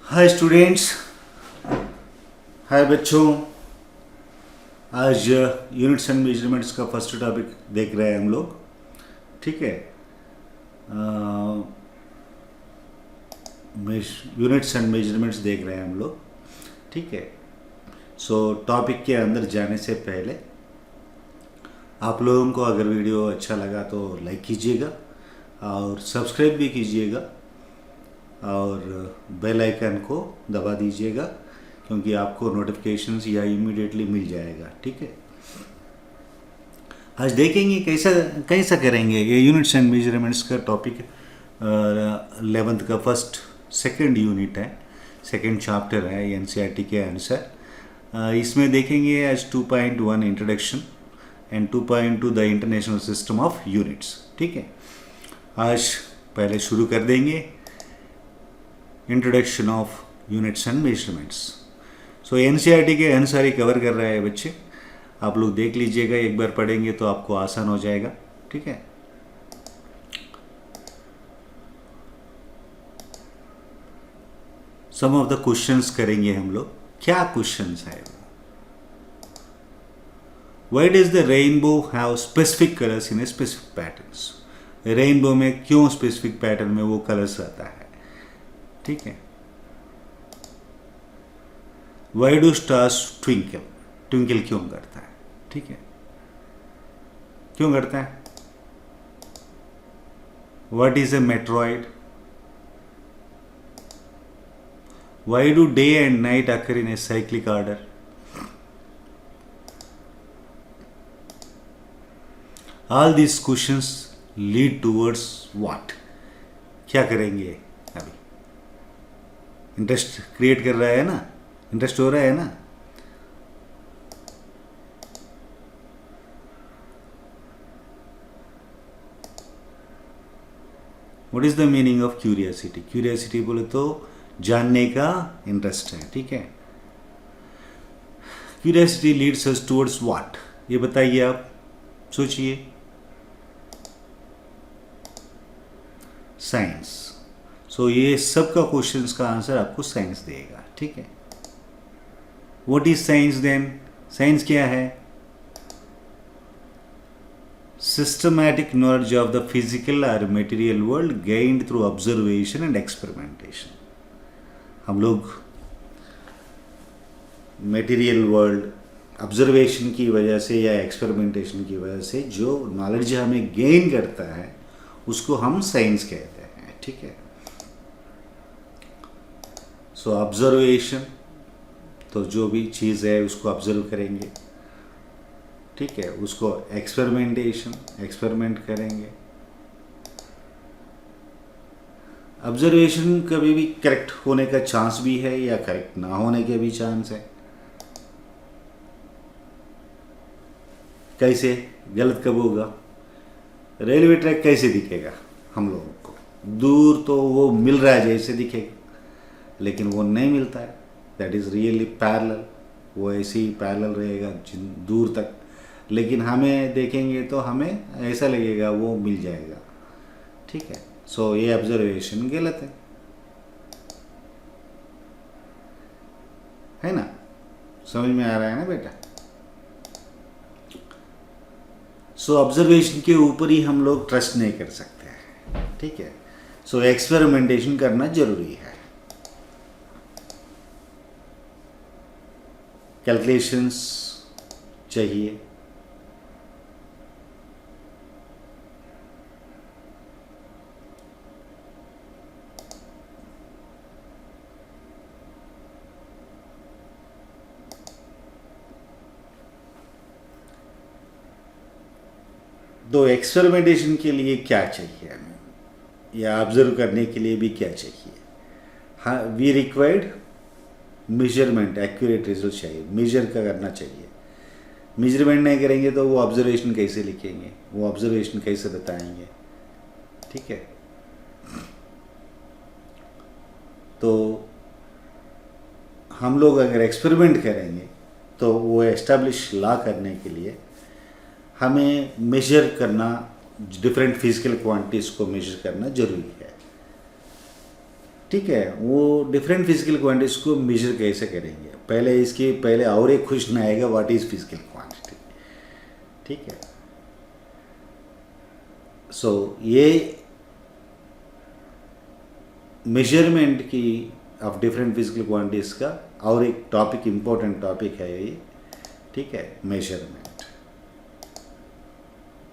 Hi students, हाय बच्चों। आज units and measurements का फर्स्ट टॉपिक देख रहे हैं हम लोग। ठीक है, यूनिट्स एंड मेजरमेंट्स देख रहे हैं हम लोग। ठीक है, सो टॉपिक के अंदर जाने से पहले आप लोगों को अगर वीडियो अच्छा लगा तो लाइक कीजिएगा और सब्सक्राइब भी कीजिएगा और बेल आइकन को दबा दीजिएगा, क्योंकि आपको नोटिफिकेशंस या इमीडिएटली मिल जाएगा। ठीक है, आज देखेंगे कैसा कैसा करेंगे ये यूनिट्स एंड मेजरमेंट्स का टॉपिक। 11th का सेकंड यूनिट है, सेकंड चैप्टर है एनसीईआरटी के अनुसार। इसमें देखेंगे आज 2.1 introduction and 2.2 the international system of units. ठीक है, आज पहले शुरू कर देंगे introduction of units and measurements. So NCERT के अनुसार ही कवर कर रहा है बच्चे, आप लोग देख लीजिएगा, एक बार पढ़ेंगे तो आपको आसान हो जाएगा। ठीक है, सम ऑफ द क्वेश्चंस करेंगे हम लोग। क्या क्वेश्चंस है? Why does the rainbow have specific colours in a specific patterns? Rainbow में क्यों स्पेसिफिक पैटर्न में वो कलर्स आता है? ठीक है, why do stars twinkle? Twinkle क्यों करता है? ठीक है, क्यों करता है? What is a meteoroid? Why do day and night occur in a cyclic order? All this questions lead towards what? क्या करेंगे? अभी इंटरेस्ट क्रिएट कर रहा है ना, इंटरेस्ट हो रहा है ना? What is the meaning of curiosity? Curiosity बोले तो जानने का इंटरेस्ट है। ठीक है, curiosity leads us towards what? ये बताइए, आप सोचिए। साइंस। सो ये सब का क्वेश्चंस का आंसर आपको साइंस देगा। ठीक है, what is science then? Science क्या है? Systematic knowledge of the physical और material world gained through observation and experimentation. हम लोग मटेरियल वर्ल्ड ऑब्जर्वेशन की वजह से या एक्सपेरिमेंटेशन की वजह से जो नॉलेज हमें गेन करता है उसको हम साइंस कहते हैं। ठीक है, सो ऑब्जर्वेशन तो जो भी चीज़ है उसको ऑब्जर्व करेंगे। ठीक है, उसको एक्सपेरिमेंट करेंगे। ऑब्जर्वेशन कभी भी करेक्ट होने का चांस भी है या करेक्ट ना होने के भी चांस है। कैसे? गलत कब होगा? रेलवे ट्रैक कैसे दिखेगा हम लोगों को? दूर तो वो मिल रहा है जैसे दिखेगा, लेकिन वो नहीं मिलता है। दैट इज़ रियली पैरेलल, वो ऐसे ही पैरेलल रहेगा दूर तक, लेकिन हमें देखेंगे तो हमें ऐसा लगेगा वो मिल जाएगा। ठीक है, सो ये ऑब्जर्वेशन गलत है ना? समझ में आ रहा है ना बेटा? सो ऑब्जर्वेशन के ऊपर ही हम लोग ट्रस्ट नहीं कर सकते हैं। ठीक है, सो एक्सपेरिमेंटेशन करना जरूरी है। कैलकुलेशंस चाहिए। तो एक्सपेरिमेंटेशन के लिए क्या चाहिए हमें, या ऑब्जर्व करने के लिए भी क्या चाहिए? हाँ, we required measurement, accurate result चाहिए, मेजर का करना चाहिए। मेजरमेंट नहीं करेंगे तो वो ऑब्जर्वेशन कैसे लिखेंगे, वो ऑब्जर्वेशन कैसे बताएंगे? ठीक है, तो हम लोग अगर एक्सपेरिमेंट करेंगे तो वो एस्टैब्लिश ला करने के लिए हमें मेजर करना, डिफरेंट फिजिकल क्वांटिटीज़ को मेजर करना जरूरी है। ठीक है, वो डिफरेंट फिजिकल क्वांटिटीज को मेजर कैसे करेंगे, पहले और एक क्वेश्चन आएगा, व्हाट इज फिजिकल क्वांटिटी। ठीक है, सो ये मेजरमेंट की ऑफ डिफरेंट फिजिकल क्वांटिटीज का और एक टॉपिक, इम्पोर्टेंट टॉपिक है ये। ठीक है, मेजरमेंट।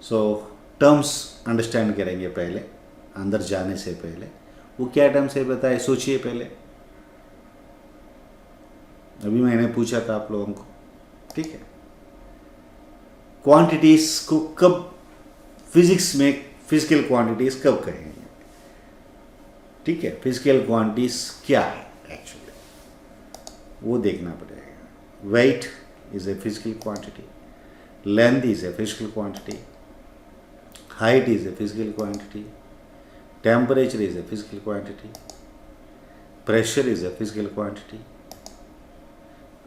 सो टर्म्स अंडरस्टैंड करेंगे पहले, अंदर जाने से पहले। वो क्या टर्म्स है बताए, सोचिए पहले। अभी मैंने पूछा था आप लोगों को। ठीक है, क्वांटिटीज को कब फिजिक्स में फिजिकल क्वांटिटीज कब कहेंगे। ठीक है, फिजिकल क्वांटिटीज क्या है एक्चुअली, वो देखना पड़ेगा। Weight is a physical quantity, length is a physical quantity, height is a physical quantity, temperature is a physical quantity, pressure is a physical quantity,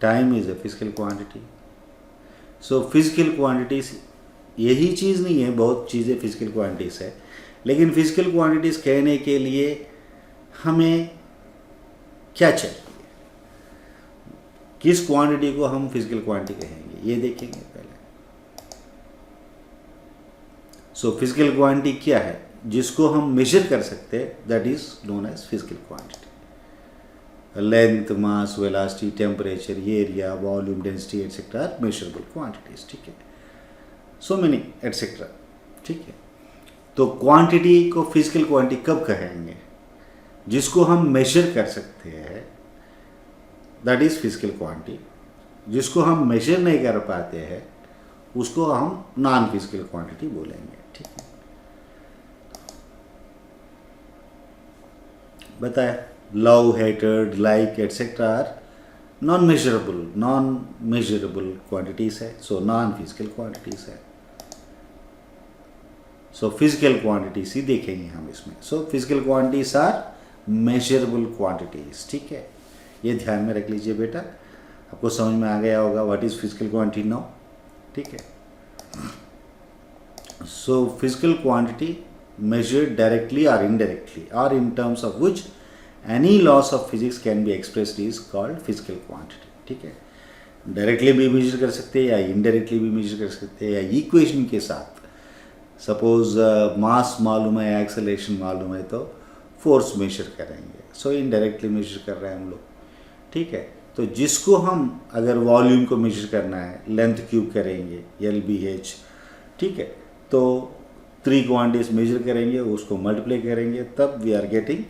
time is a physical quantity. So physical quantities यही चीज़ नहीं है, बहुत चीज़ें physical quantities है, लेकिन physical quantities कहने के लिए हमें क्या चाहिए, किस क्वांटिटी को हम फिजिकल क्वांटिटी कहेंगे, ये देखेंगे पहले। सो फिजिकल क्वांटिटी क्या है, जिसको हम मेजर कर सकते हैं, that is known as physical quantity. Length, mass, velocity, temperature, area, volume, density etcetera are measurable quantities. ठीक है, सो मेनी एटसेट्रा। ठीक है, तो क्वांटिटी को फिजिकल क्वांटिटी कब कहेंगे, जिसको हम मेजर कर सकते हैं, दैट इज फिजिकल क्वांटिटी। जिसको हम मेजर नहीं कर पाते हैं, उसको हम नॉन फिजिकल क्वांटिटी बोलेंगे। ठीक है, बताया, love, hated, like etcetera are non measurable quantities है, सो नॉन फिजिकल क्वांटिटीज है। सो फिजिकल क्वांटिटीज ही देखेंगे हम इसमें। So physical quantities are measurable quantities. ठीक है, ये ध्यान में रख लीजिए बेटा, आपको समझ में आ गया होगा what is physical quantity now. ठीक है, so physical quantity measured directly or indirectly or in terms of which any laws of physics can be expressed is called physical quantity. ठीक है, डायरेक्टली भी मेजर कर सकते हैं या इनडायरेक्टली भी मेजर कर सकते हैं, या इक्वेशन के साथ। सपोज मास मालूम है, एक्सेलरेशन मालूम है, तो फोर्स मेजर करेंगे, सो इनडायरेक्टली मेजर कर रहे हैं हम लोग। ठीक है, तो जिसको हम अगर वॉल्यूम को मेजर करना है, लेंथ क्यूब करेंगे, LBH। ठीक है, तो 3 क्वांटिटीज मेजर करेंगे, उसको मल्टीप्लाई करेंगे, तब वी आर गेटिंग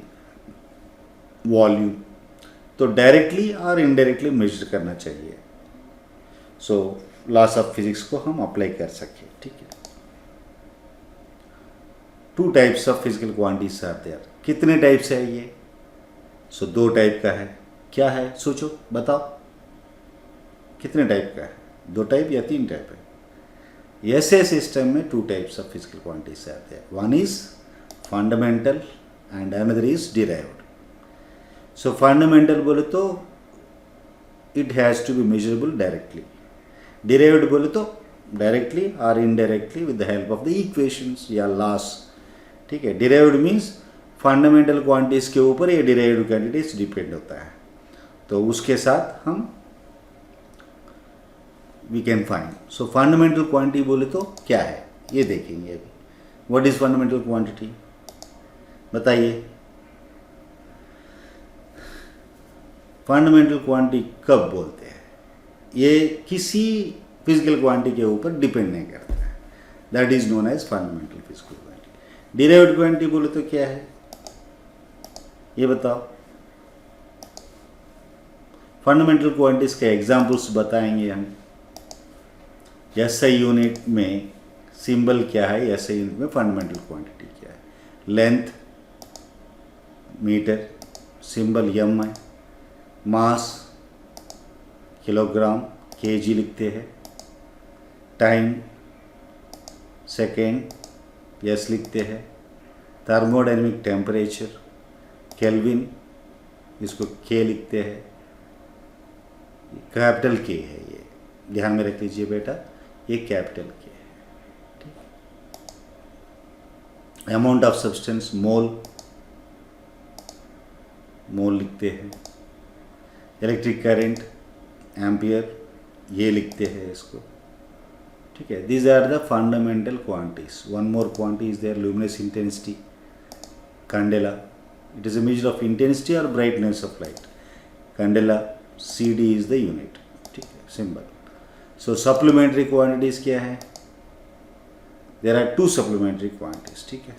वॉल्यूम। तो डायरेक्टली और इनडायरेक्टली मेजर करना चाहिए, सो लॉस ऑफ फिजिक्स को हम अप्लाई कर सकें। ठीक है, 2 types of physical quantities are there. कितने टाइप्स है ये, सो 2 टाइप का है। क्या है, सोचो बताओ, कितने टाइप का है, 2 टाइप या 3 टाइप है। ऐसे सिस्टम में 2 टाइप्स ऑफ फिजिकल क्वांटिटीज आते हैं, one is fundamental and another is derived. So fundamental बोले तो it has to be measurable directly, derived बोले तो डायरेक्टली और indirectly with the help of the equations या लॉस। ठीक है, डिराइव्ड मीन्स फंडामेंटल क्वांटिटीज के ऊपर ये डिराइव्ड क्वांटिटीज डिपेंड होता है, तो उसके साथ हम we can find. So fundamental quantity बोले तो क्या है, ये देखेंगे अभी। व्हाट इज फंडामेंटल क्वांटिटी, बताइए। फंडामेंटल क्वांटिटी कब बोलते हैं, ये किसी फिजिकल क्वांटिटी के ऊपर डिपेंड नहीं करता है, that is known as fundamental physical quantity. Derived quantity बोले तो क्या है, ये बताओ। फंडामेंटल क्वांटिटीज के एग्जाम्पल्स बताएंगे हम। SI यूनिट में सिंबल क्या है, SI यूनिट में फंडामेंटल क्वांटिटी क्या है। लेंथ मीटर, सिंबल M है। मास किलोग्राम, kg लिखते हैं। टाइम सेकेंड, S लिखते हैं। थर्मोडायनेमिक टेम्परेचर केल्विन, इसको K लिखते हैं। कैपिटल K है, ये ध्यान में रख लीजिए बेटा, ये कैपिटल K है। ठीक, अमाउंट ऑफ सब्सटेंस मोल, मोल लिखते हैं, इलेक्ट्रिक करंट एम्पियर ये लिखते हैं इसको, ठीक है। These are the fundamental quantities. One more quantity is there, luminous intensity, candela. It is a measure of intensity or brightness of light. Candela, CD is the unit, ठीक है, symbol. सो supplementary quantities क्या है? There are two supplementary quantities, ठीक है।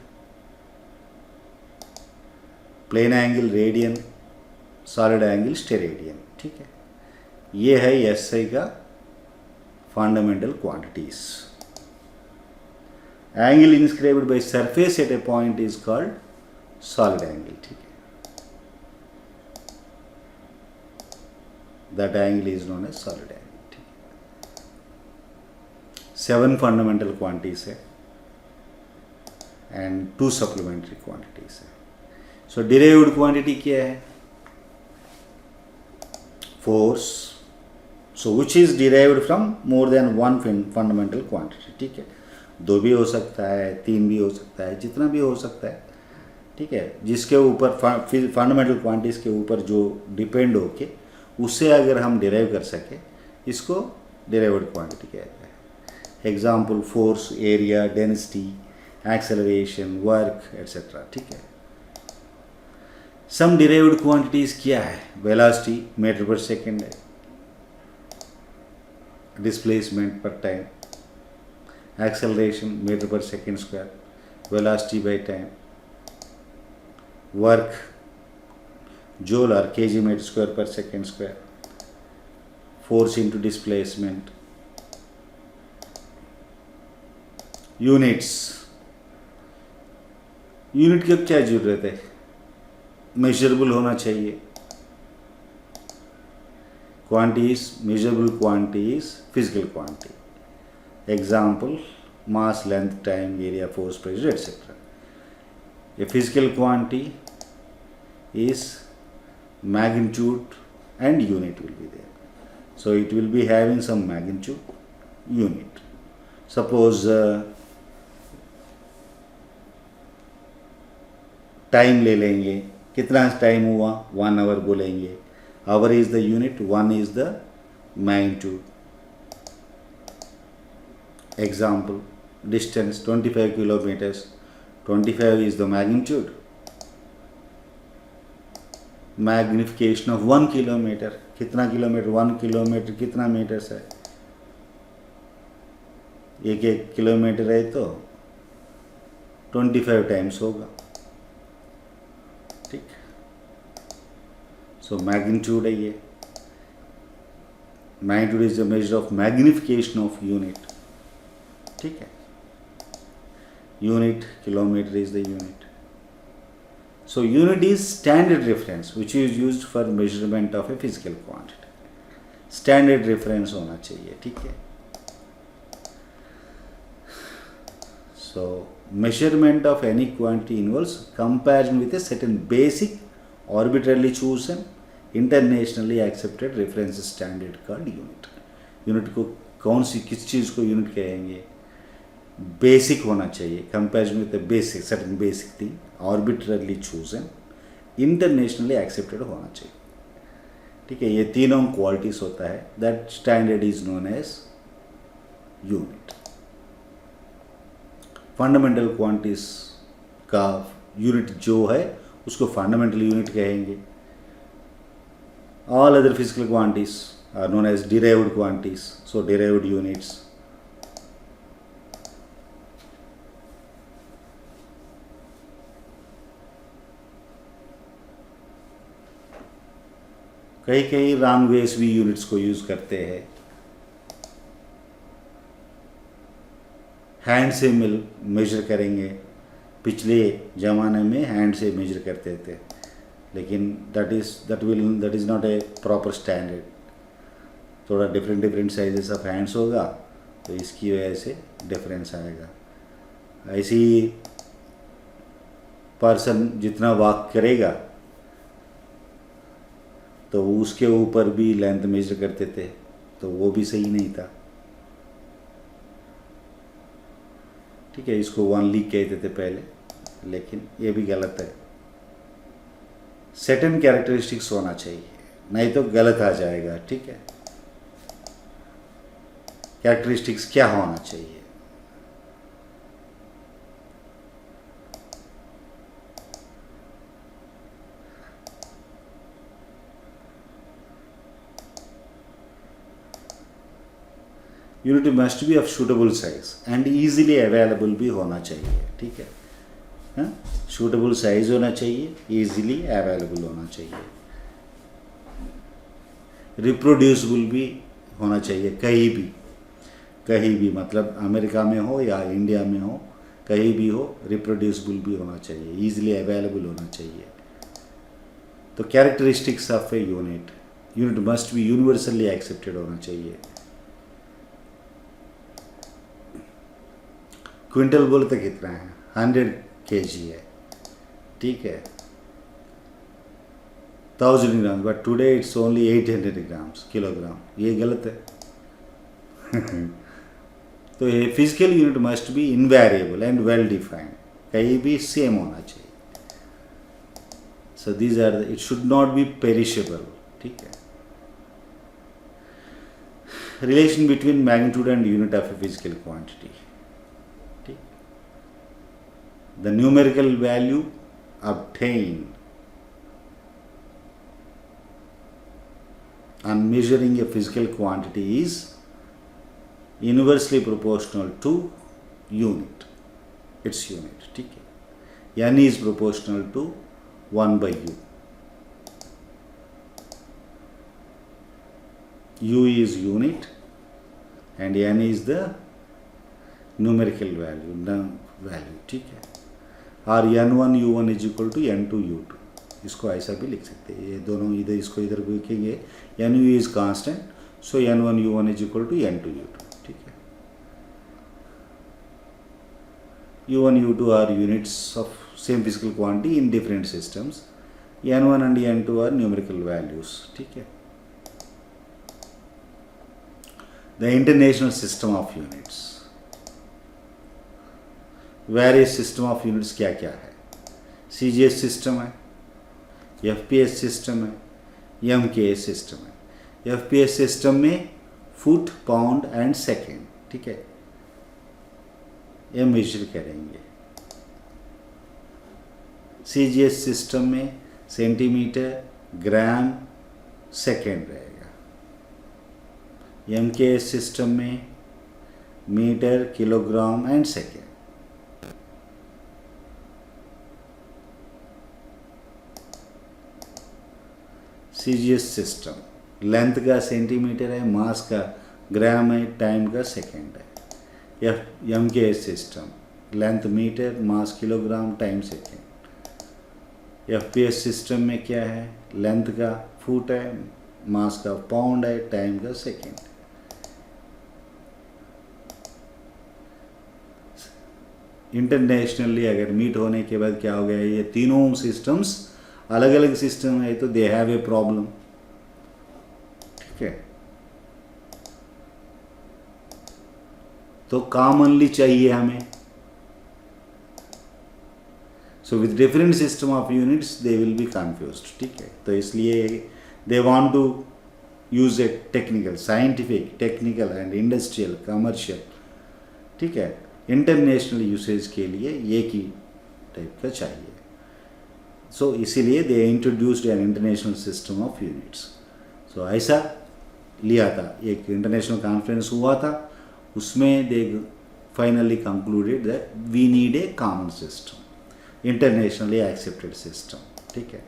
Plane angle radian, solid angle steradian, ठीक है। ये है एसआई का fundamental quantities. Angle inscribed by surface at a point is called solid angle, ठीक है। That angle is known as solid angle, ठीक है। 7 फंडामेंटल क्वांटिटीज है एंड 2 सप्लीमेंट्री क्वांटिटीज है। सो डिराइव्ड क्वांटिटी क्या है? Force, so which is derived from more than one fundamental quantity, ठीक है। 2 भी हो सकता है, 3 भी हो सकता है, जितना भी हो सकता है, ठीक है। जिसके ऊपर फंडामेंटल क्वांटिटीज के ऊपर जो डिपेंड होके उससे अगर हम डिराइव कर सके, इसको डिराइव्ड क्वांटिटी कहते हैं। Example force, area, density, acceleration, work etcetera, ठीक है। सम डिराइव्ड क्वांटिटीज क्या है? वेलोसिटी मीटर पर सेकेंड है, डिस्प्लेसमेंट पर टाइम, एक्सेलरेशन मीटर पर second square, velocity by time, work joule or kg meter square per second square, force into displacement, units, unit की अब क्या जरूरत है? मेजरेबल होना चाहिए। Quantities, measurable quantities, physical quantity. Example mass, length, time, area, force, pressure etcetera. A physical quantity is magnitude and unit will be there. So it will be having some magnitude, unit. Suppose time ले लेंगे, कितना time हुआ? 1 hour बोलेंगे। Hour is the unit, 1 is the magnitude. Example, distance 25 kilometers, 25 is the magnitude. Magnification of 1 kilometer, कितना kilometre? 1 kilometre कितना metres है? 1 kilometre है तो 25 टाइम्स होगा, ठीक। सो मैग्नीट्यूड है ये। Magnitude is the measure of magnification of unit, ठीक है। Unit, kilometer is the unit. So unit is standard reference which is used for measurement of a physical quantity. Standard reference होना चाहिए, ठीक है। So measurement of any quantity involves comparison with a certain basic, arbitrarily chosen, internationally accepted reference standard called unit. Unit को कौन सी, किस चीज़ को unit कहेंगे? Basic होना चाहिए, comparison with the basic, certain basic thing, arbitrarily chosen, internationally accepted होना चाहिए, ठीक है। ये तीनों क्वालिटीज होता है। That standard is known as unit. Fundamental quantities का यूनिट जो है उसको फंडामेंटल यूनिट कहेंगे। All other physical quantities are known as derived quantities, so derived units. कई रॉन्ग वेज भी यूनिट्स को यूज करते हैं। हैंड से मेजर करेंगे, पिछले ज़माने में हैंड से मेजर करते थे, लेकिन that is not a proper standard. थोड़ा डिफरेंट साइजेस ऑफ हैंड्स होगा तो इसकी वजह से डिफरेंस आएगा। ऐसी पर्सन जितना वॉक करेगा तो उसके ऊपर भी लेंथ मेजर करते थे, तो वो भी सही नहीं था, ठीक है। इसको 1 लीग कहते थे पहले, लेकिन ये भी गलत है। सर्टेन कैरेक्टरिस्टिक्स होना चाहिए, नहीं तो गलत आ जाएगा, ठीक है। कैरेक्टरिस्टिक्स क्या होना चाहिए? Unit must B of suitable size and easily available भी होना चाहिए, ठीक है। सूटेबल साइज होना चाहिए, इजीली अवेलेबल होना चाहिए, रिप्रोड्यूसिबल भी होना चाहिए, कहीं भी मतलब अमेरिका में हो या इंडिया में हो, कहीं भी हो, रिप्रोड्यूसिबल भी होना चाहिए, इजीली अवेलेबल होना चाहिए। तो characteristics of a unit must B universally accepted होना चाहिए। क्विंटल बोलते कितना है? 100 kg है, ठीक है, 1000 gram, but today it's only 800 grams kilogram, ये गलत है। तो ये physical unit must be invariable and well defined, कहीं भी सेम होना चाहिए। So these are it should not be perishable, ठीक है। Relation between magnitude and unit of a physical quantity, ठीक। The numerical value obtained on measuring a physical quantity is inversely proportional to unit, its unit, ठीक है। n is proportional to 1 by u, u is unit and n is the numerical value, ठीक है। और n1 u1 is equal to n2 u2, इसको ऐसा भी लिख सकते हैं, ये दोनों इधर इसको इधर भी लिखेंगे, nu is constant, so n1 u1 is equal to n2 u2, ठीक है। u1 u2 are units of same physical quantity in different systems, n1 and n2 are numerical values, ठीक है। The international system of units, various system of units क्या क्या है? CGS system है, FPS system है, MKS system है। FPS system में foot, pound and second, ठीक है, ये मेजर करेंगे। CGS सिस्टम में सेंटीमीटर, ग्राम, सेकेंड रहेगा। MKS सिस्टम में metre, kilogram and second. CGS system length का सेंटीमीटर है, मास का ग्राम है, टाइम का सेकेंड है। MKS system length metre, mass kilogram, time second. FPS system में क्या है? लेंथ का फुट है, मास का पाउंड है, टाइम का सेकेंड। इंटरनेशनली अगर मीट होने के बाद क्या हो गया, ये तीनों सिस्टम्स अलग अलग सिस्टम है, तो दे हैव ए प्रॉब्लम, ठीक है। तो कॉमनली चाहिए हमें। So with different system of units they will be confused, ठीक है। तो इसलिए they want to use a technical, scientific, technical and industrial, commercial, ठीक है। इंटरनेशनल यूसेज के लिए एक ही टाइप का चाहिए। सो इसीलिए they introduced an international system of units. So ऐसा लिया था, एक इंटरनेशनल कॉन्फ्रेंस हुआ था, उसमें they finally concluded that we need a common system, internationally accepted system, ठीक है।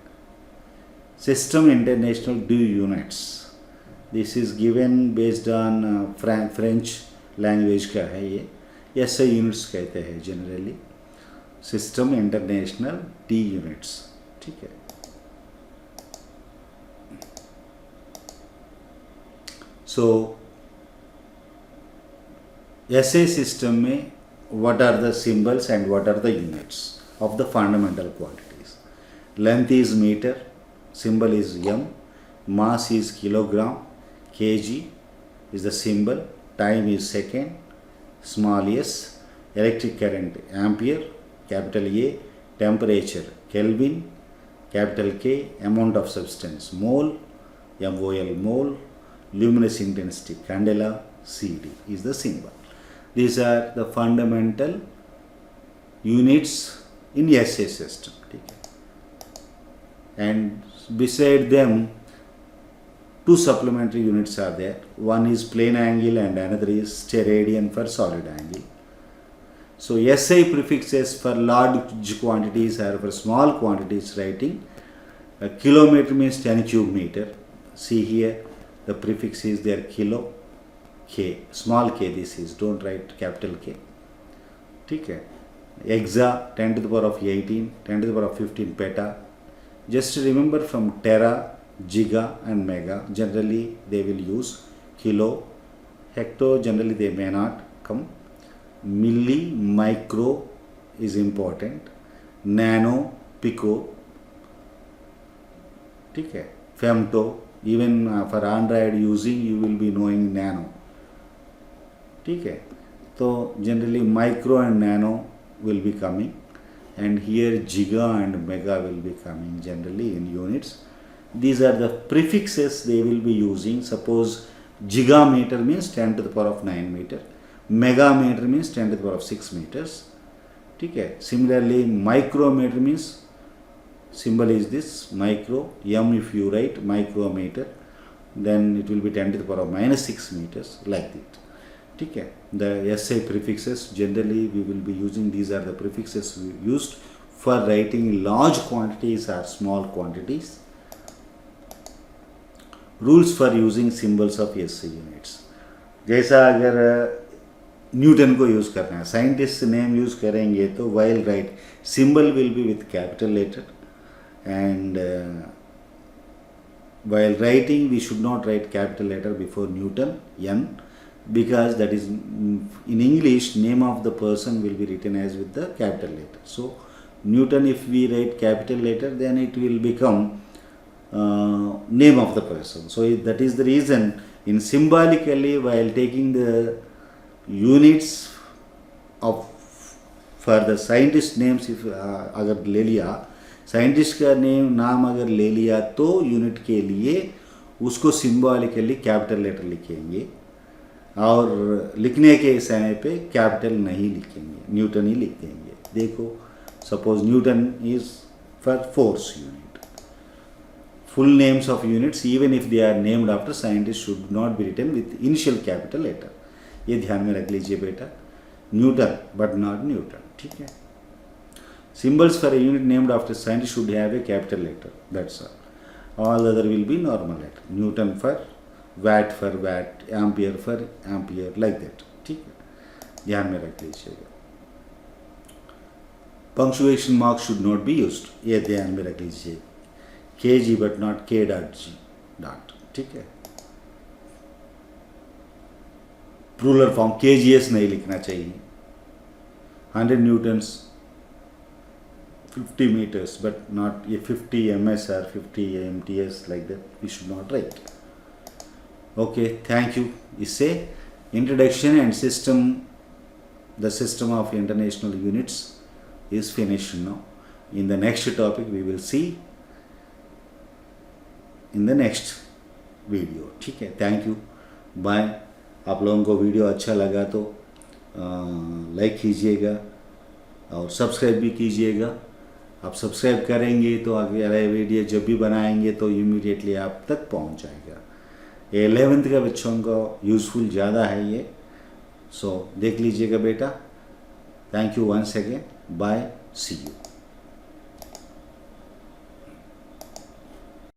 System international du units, this is given based on French language का है ये, ऐसे यूनिट्स कहते हैं generally, system international de units, ठीक है। सो ऐसे सिस्टम में what are the symbols and what are the units of the fundamental quantities? Length is meter, symbol is m, mass is kilogram, kg is the symbol, time is second, small s, electric current ampere, capital A, temperature Kelvin, capital K, amount of substance, mole, MOL, mole, luminous intensity, candela, CD is the symbol. These are the fundamental units in SI system. And beside them, two supplementary units are there. One is plane angle and another is steradian for solid angle. So SI prefixes for large quantities or for small quantities writing. A kilometer means 10 cube meter. See here, the prefix is there, kilo, K, small k this is, don't write capital K. Okay. Exa, 10 to the power of 18, 10 to the power of 15 peta. Just remember from tera, giga and mega, generally they will use kilo. Hecto, generally they may not come. Milli, micro is important. Nano, pico. Okay. Femto, even for Android using you will be knowing nano. Okay. So generally micro and nano will be coming, and here giga and mega will be coming generally in units. These are the prefixes they will be using. Suppose gigameter means 10 to the power of 9 meter, megameter means 10 to the power of 6 meters. Okay. Similarly, micrometer means symbol is this micro, m if you write micrometer, then it will be 10 to the power of minus 6 meters, like that. Okay. The SI prefixes generally we will be using, these are the prefixes we used for writing large quantities or small quantities. Rules for using symbols of SI units. जैसा अगर Newton को use करना है, scientist name use करेंगे तो while write symbol will be with capital letter, and while writing we should not write capital letter before Newton, N, because that is in English name of the person will be written as with the capital letter. So Newton, if we write capital letter, then it will become name of the person. So that is the reason in symbolically while taking the units of for the scientist names, if अगर ले लिया scientist का नाम अगर ले लिया तो unit के लिए उसको सिंबॉलिकली कैपिटल लेटर लिखेंगे, और लिखने के समय पे कैपिटल नहीं लिखेंगे, न्यूटन ही लिख देंगे. देखो, suppose newton is for force unit. Full names of units even if they are named after scientist should not be written with initial capital letter. ये ध्यान में रख लीजिए बेटा, न्यूटन बट नॉट न्यूटन. ठीक है. Symbols for a unit named after scientist should have a capital letter. That's all. All other will be normal letter. Newton for watt, ampere for ampere, like that. ठीक है, ध्यान में रख लीजिएगा. Punctuation marks should not be used. ये ध्यान में रख लीजिए. kg but not k.g. dot. ठीक है. प्लूरल फॉर्म kgs नहीं लिखना चाहिए. 100 newtons 50 meters, but not a 50 ms or 50 mts, like that we should not write. Okay, thank you. इससे introduction and the system of international units is finished now. In the next topic we will see in the next video. ठीक है, thank you, bye. आप लोगों को video अच्छा लगा तो like कीजिएगा और सब्सक्राइब भी कीजिएगा. आप सब्सक्राइब करेंगे तो अगले वीडियो जब भी बनाएंगे तो इमीडिएटली आप तक पहुंच जाएगा. 11th का बच्चों को यूज़फुल ज़्यादा है ये, सो देख लीजिएगा बेटा. Thank you once again, bye, see you.